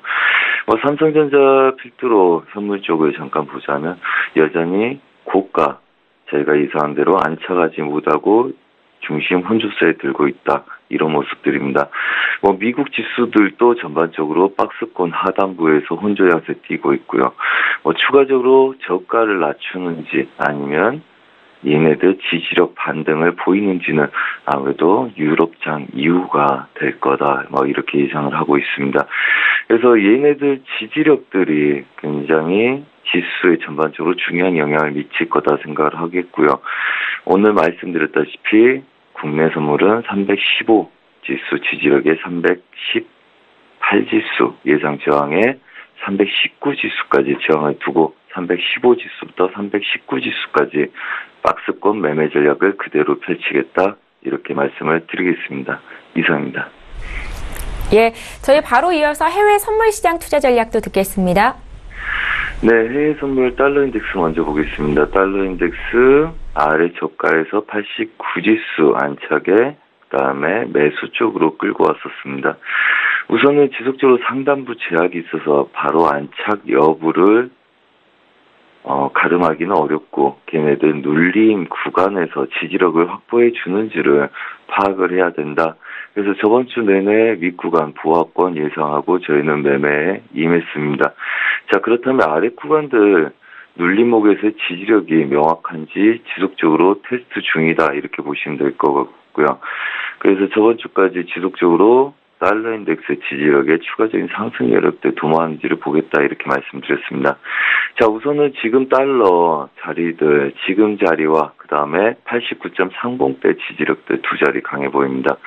삼성전자 필두로 선물 쪽을 잠깐 보자면 여전히 고가 저희가 예상한 대로 안착하지 못하고 중심 혼조세에 들고 있다. 이런 모습들입니다. 미국 지수들도 전반적으로 박스권 하단부에서 혼조 양세 띄고 있고요. 추가적으로 저가를 낮추는지 아니면 얘네들 지지력 반등을 보이는지는 아무래도 유럽장 이후가 될 거다. 이렇게 예상을 하고 있습니다. 그래서 얘네들 지지력들이 굉장히 지수에 전반적으로 중요한 영향을 미칠 거다 생각을 하겠고요. 오늘 말씀드렸다시피 국내 선물은 315 지수 지지력에 310 318지수 예상 저항에 319지수까지 저항을 두고 315지수부터 319지수까지 박스권 매매 전략을 그대로 펼치겠다, 이렇게 말씀을 드리겠습니다. 이상입니다. 예, 저희 바로 이어서 해외 선물 시장 투자 전략도 듣겠습니다. 네, 해외 선물 달러 인덱스 먼저 보겠습니다. 달러 인덱스 아래 저가에서 89지수 안착에 그다음에 매수 쪽으로 끌고 왔었습니다. 우선은 지속적으로 상단부 제약이 있어서 바로 안착 여부를 가름하기는 어렵고, 걔네들 눌림 구간에서 지지력을 확보해 주는지를 파악을 해야 된다. 그래서 저번 주 내내 윗구간 보합권 예상하고 저희는 매매에 임했습니다. 자, 그렇다면 아래 구간들 눌림목에서의 지지력이 명확한지 지속적으로 테스트 중이다, 이렇게 보시면 될 것 같고요. 그래서 저번 주까지 지속적으로 달러 인덱스 지지력의 추가적인 상승 여력들 도모하는지를 보겠다, 이렇게 말씀드렸습니다. 자, 우선은 지금 달러 자리들, 지금 자리와 그 다음에 89.30대 지지력들 두 자리 강해 보입니다.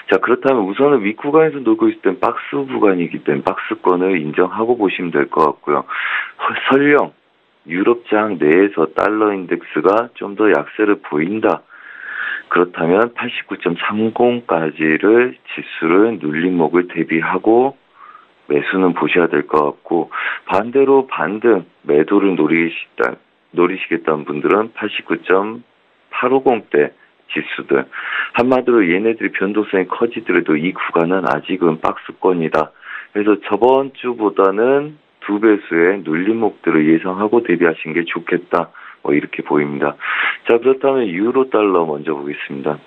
자, 그렇다면 우선은 윗구간에서 놀고 있을 땐 박스 구간이기 때문에 박스권을 인정하고 보시면 될 것 같고요. 설령 유럽장 내에서 달러 인덱스가 좀 더 약세를 보인다, 그렇다면 89.30까지를 지수를 눌림목을 대비하고 매수는 보셔야 될 것 같고, 반대로 반등 매도를 노리시겠다는 분들은 89.850대 지수들, 한마디로 얘네들이 변동성이 커지더라도 이 구간은 아직은 박스권이다. 그래서 저번 주보다는 2배수의 눌림목들을 예상하고 대비하시는 게 좋겠다, 이렇게 보입니다. 자, 그렇다면 유로 달러 먼저 보겠습니다.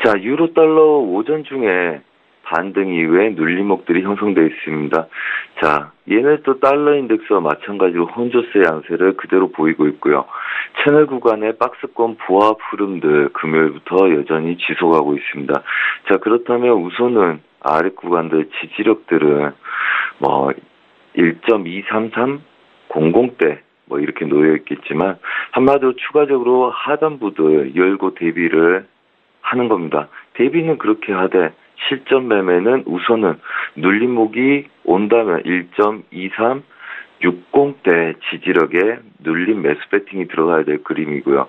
자, 유로 달러 오전 중에 반등 이후에 눌림목들이 형성되어 있습니다. 자, 얘네도 달러 인덱스와 마찬가지로 혼조세 양세를 그대로 보이고 있고요. 채널 구간의 박스권 부합 흐름들 금요일부터 여전히 지속하고 있습니다. 자, 그렇다면 우선은 아래 구간들 지지력들은 1.23300대 이렇게 놓여 있겠지만, 한마디로 추가적으로 하단부들 열고 대비를 하는 겁니다. 대비는 그렇게 하되 실전 매매는 우선은 눌림목이 온다면 1.2360대 지지력에 눌림 매수 배팅이 들어가야 될 그림이고요.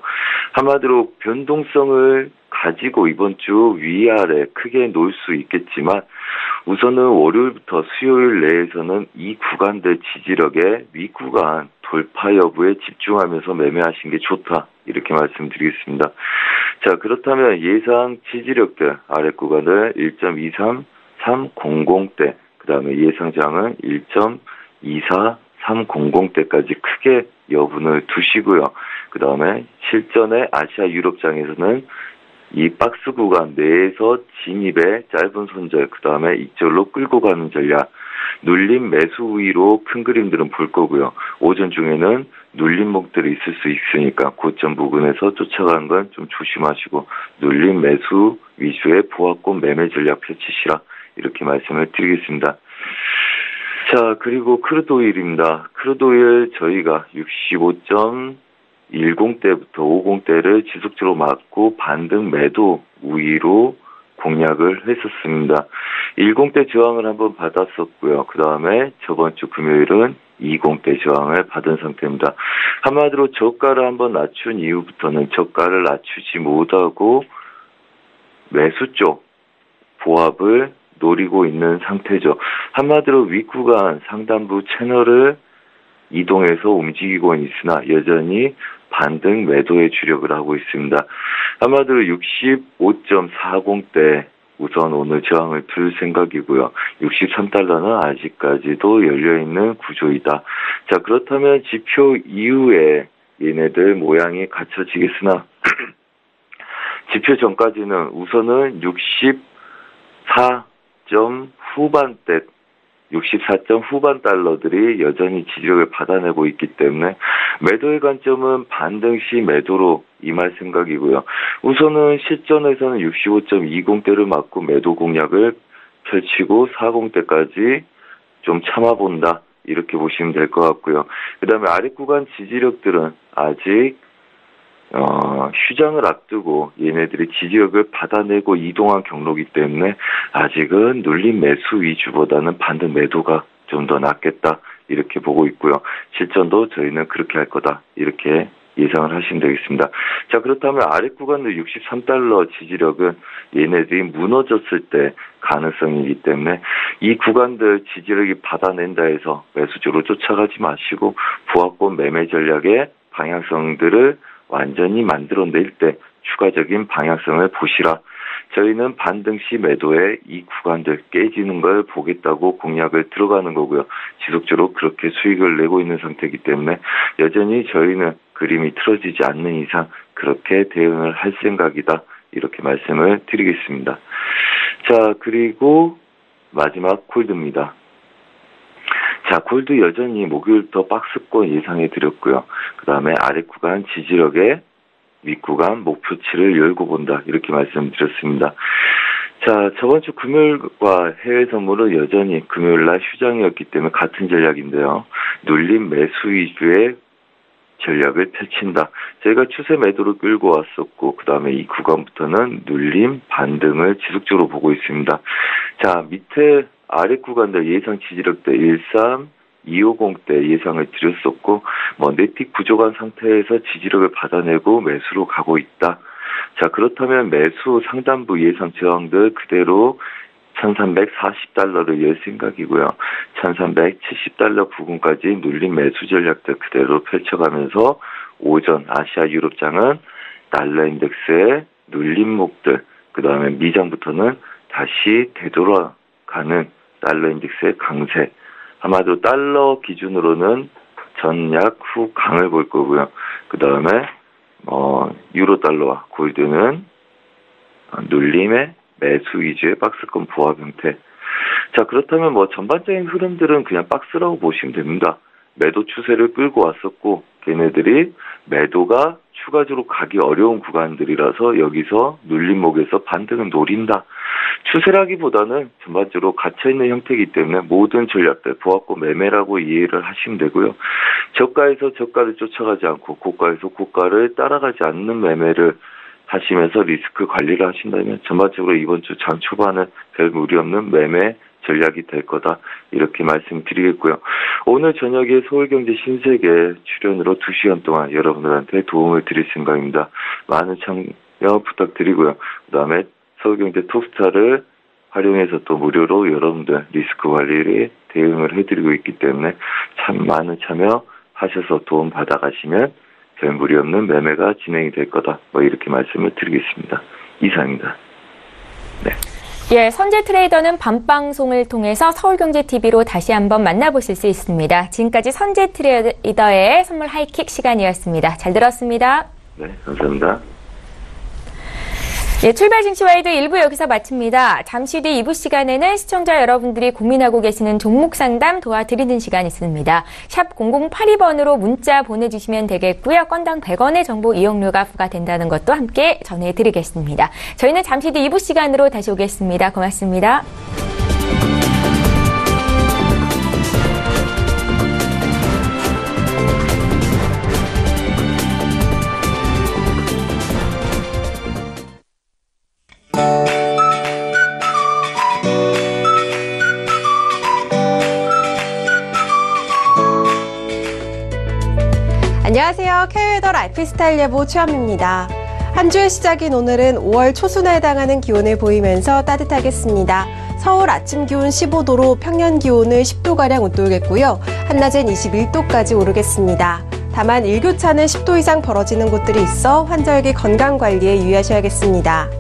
한마디로 변동성을 가지고 이번 주 위아래 크게 놓을 수 있겠지만, 우선은 월요일부터 수요일 내에서는 이 구간들 지지력에 윗구간 돌파 여부에 집중하면서 매매하시는 게 좋다, 이렇게 말씀드리겠습니다. 자, 그렇다면 예상 지지력들 아래 구간을 1.23300대, 그 다음에 예상장은 1.24300대까지 크게 여분을 두시고요. 그 다음에 실전의 아시아 유럽장에서는 이 박스 구간 내에서 진입의 짧은 손절, 그 다음에 이쪽으로 끌고 가는 전략, 눌림 매수 우위로 큰 그림들은 볼 거고요. 오전 중에는 눌림목들이 있을 수 있으니까 고점 부근에서 쫓아가는 건 좀 조심하시고 눌림 매수 위주의 보합권 매매 전략 펼치시라, 이렇게 말씀을 드리겠습니다. 자, 그리고 크루드 오일입니다. 크루드 오일 저희가 65.10대부터 50대를 지속적으로 맞고 반등 매도 우위로 공략을 했었습니다. 10대 저항을 한번 받았었고요. 그 다음에 저번 주 금요일은 20대 저항을 받은 상태입니다. 한마디로 저가를 한번 낮춘 이후부터는 저가를 낮추지 못하고 매수 쪽 보합을 노리고 있는 상태죠. 한마디로 윗구간 상단부 채널을 이동해서 움직이고 있으나 여전히 반등 매도에 주력을 하고 있습니다. 한마디로 65.40대 우선 오늘 저항을 둘 생각이고요. 63달러는 아직까지도 열려있는 구조이다. 자, 그렇다면 지표 이후에 얘네들 모양이 갖춰지겠으나 지표 전까지는 우선은 64점 후반대 64점 후반 달러들이 여전히 지지력을 받아내고 있기 때문에 매도의 관점은 반등 시 매도로 임할 생각이고요. 우선은 실전에서는 65.20대를 맞고 매도 공략을 펼치고 40대까지 좀 참아본다, 이렇게 보시면 될 것 같고요. 그 다음에 아래 구간 지지력들은 아직 휴장을 앞두고 얘네들이 지지력을 받아내고 이동한 경로이기 때문에 아직은 눌림 매수 위주보다는 반등 매도가 좀 더 낫겠다 이렇게 보고 있고요. 실전도 저희는 그렇게 할 거다 이렇게 예상을 하시면 되겠습니다. 자, 그렇다면 아래 구간의 63달러 지지력은 얘네들이 무너졌을 때 가능성이기 때문에 이 구간들 지지력이 받아낸다 해서 매수주로 쫓아가지 마시고 부합권 매매 전략의 방향성들을 완전히 만들어낼 때 추가적인 방향성을 보시라. 저희는 반등 시 매도에 이 구간들 깨지는 걸 보겠다고 공략을 들어가는 거고요. 지속적으로 그렇게 수익을 내고 있는 상태이기 때문에 여전히 저희는 그림이 틀어지지 않는 이상 그렇게 대응을 할 생각이다. 이렇게 말씀을 드리겠습니다. 자, 그리고 마지막 골드입니다. 자, 골드 여전히 목요일부터 박스권 예상해 드렸고요. 그 다음에 아래 구간 지지력에 윗구간 목표치를 열고 본다. 이렇게 말씀드렸습니다. 자, 저번 주 금요일과 해외 선물은 여전히 금요일날 휴장이었기 때문에 같은 전략인데요. 눌림 매수 위주의 전략을 펼친다. 저희가 추세 매도를 끌고 왔었고 그 다음에 이 구간부터는 눌림 반등을 지속적으로 보고 있습니다. 자, 밑에 아래 구간들 예상 지지력대 13, 250대 예상을 드렸었고 네틱 부족한 상태에서 지지력을 받아내고 매수로 가고 있다. 자, 그렇다면 매수 상단부 예상 저항들 그대로 1340달러를 열 생각이고요. 1370달러 부근까지 눌린 매수 전략들 그대로 펼쳐가면서 오전 아시아 유럽장은 달러 인덱스의 눌림목들 그 다음에 미장부터는 다시 되돌아가는 달러 인덱스의 강세 아마도 달러 기준으로는 전약 후 강을 볼 거고요. 그 다음에 유로 달러와 골드는 눌림의 매수 위주의 박스권 부합 형태. 자, 그렇다면 전반적인 흐름들은 그냥 박스라고 보시면 됩니다. 매도 추세를 끌고 왔었고 걔네들이 매도가 추가적으로 가기 어려운 구간들이라서 여기서 눌림목에서 반등은 노린다. 추세라기보다는 전반적으로 갇혀있는 형태이기 때문에 모든 전략들 부합권 매매라고 이해를 하시면 되고요. 저가에서 저가를 쫓아가지 않고 고가에서 고가를 따라가지 않는 매매를 하시면서 리스크 관리를 하신다면 전반적으로 이번 주 장 초반은 별 무리 없는 매매 전략이 될 거다. 이렇게 말씀드리겠고요. 오늘 저녁에 서울경제 신세계 출연으로 2시간 동안 여러분들한테 도움을 드릴 생각입니다. 많은 참여 부탁드리고요. 그 다음에 서울경제 톱스타를 활용해서 또 무료로 여러분들 리스크 관리에 대응을 해드리고 있기 때문에 참 많은 참여하셔서 도움 받아가시면 별 무리 없는 매매가 진행이 될 거다. 이렇게 말씀을 드리겠습니다. 이상입니다. 네. 예, 선재 트레이더는 밤방송을 통해서 서울경제TV로 다시 한번 만나보실 수 있습니다. 지금까지 선재 트레이더의 선물 하이킥 시간이었습니다. 잘 들었습니다. 네, 감사합니다. 예, 출발 증시와이드 1부 여기서 마칩니다. 잠시 뒤 2부 시간에는 시청자 여러분들이 고민하고 계시는 종목 상담 도와드리는 시간이 있습니다. 샵 0082번으로 문자 보내주시면 되겠고요. 건당 100원의 정보 이용료가 부과된다는 것도 함께 전해드리겠습니다. 저희는 잠시 뒤 2부 시간으로 다시 오겠습니다. 고맙습니다. 안녕하세요. K웨더 라이프스타일 예보 최현미입니다. 한 주의 시작인 오늘은 5월 초순에 해당하는 기온을 보이면서 따뜻하겠습니다. 서울 아침 기온 15도로 평년 기온을 10도가량 웃돌겠고요. 한낮엔 21도까지 오르겠습니다. 다만 일교차는 10도 이상 벌어지는 곳들이 있어 환절기 건강관리에 유의하셔야겠습니다.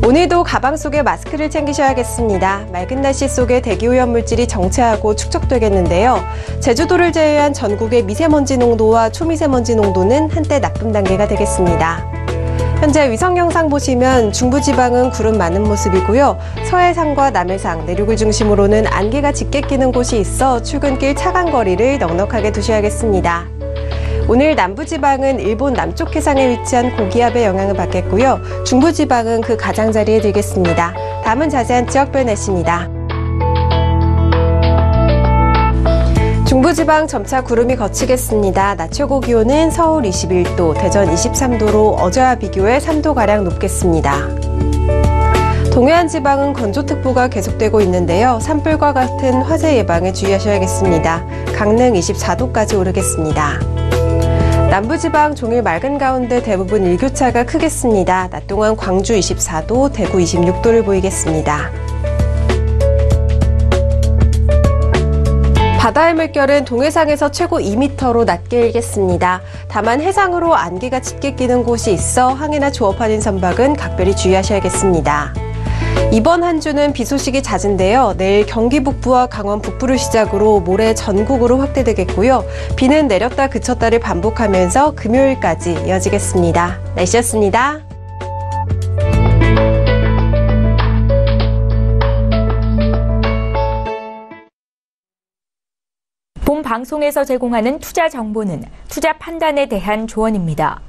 오늘도 가방 속에 마스크를 챙기셔야겠습니다. 맑은 날씨 속에 대기오염물질이 정체하고 축적되겠는데요. 제주도를 제외한 전국의 미세먼지 농도와 초미세먼지 농도는 한때 나쁨 단계가 되겠습니다. 현재 위성 영상 보시면 중부지방은 구름 많은 모습이고요. 서해상과 남해상, 내륙을 중심으로는 안개가 짙게 끼는 곳이 있어 출근길 차간 거리를 넉넉하게 두셔야겠습니다. 오늘 남부지방은 일본 남쪽 해상에 위치한 고기압의 영향을 받겠고요. 중부지방은 그 가장자리에 들겠습니다. 다음은 자세한 지역별 날씨입니다. 중부지방 점차 구름이 걷히겠습니다. 낮 최고 기온은 서울 21도, 대전 23도로 어제와 비교해 3도가량 높겠습니다. 동해안 지방은 건조특보가 계속되고 있는데요. 산불과 같은 화재 예방에 주의하셔야겠습니다. 강릉 24도까지 오르겠습니다. 남부지방 종일 맑은 가운데 대부분 일교차가 크겠습니다. 낮 동안 광주 24도, 대구 26도를 보이겠습니다. 바다의 물결은 동해상에서 최고 2m로 낮게 일겠습니다. 다만 해상으로 안개가 짙게 끼는 곳이 있어 항해나 조업하는 선박은 각별히 주의하셔야겠습니다. 이번 한 주는 비 소식이 잦은데요. 내일 경기 북부와 강원 북부를 시작으로 모레 전국으로 확대되겠고요. 비는 내렸다 그쳤다를 반복하면서 금요일까지 이어지겠습니다. 날씨였습니다. 본 방송에서 제공하는 투자 정보는 투자 판단에 대한 조언입니다.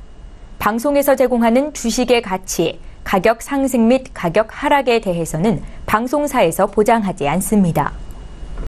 방송에서 제공하는 주식의 가치, 가격 상승 및 가격 하락에 대해서는 방송사에서 보장하지 않습니다.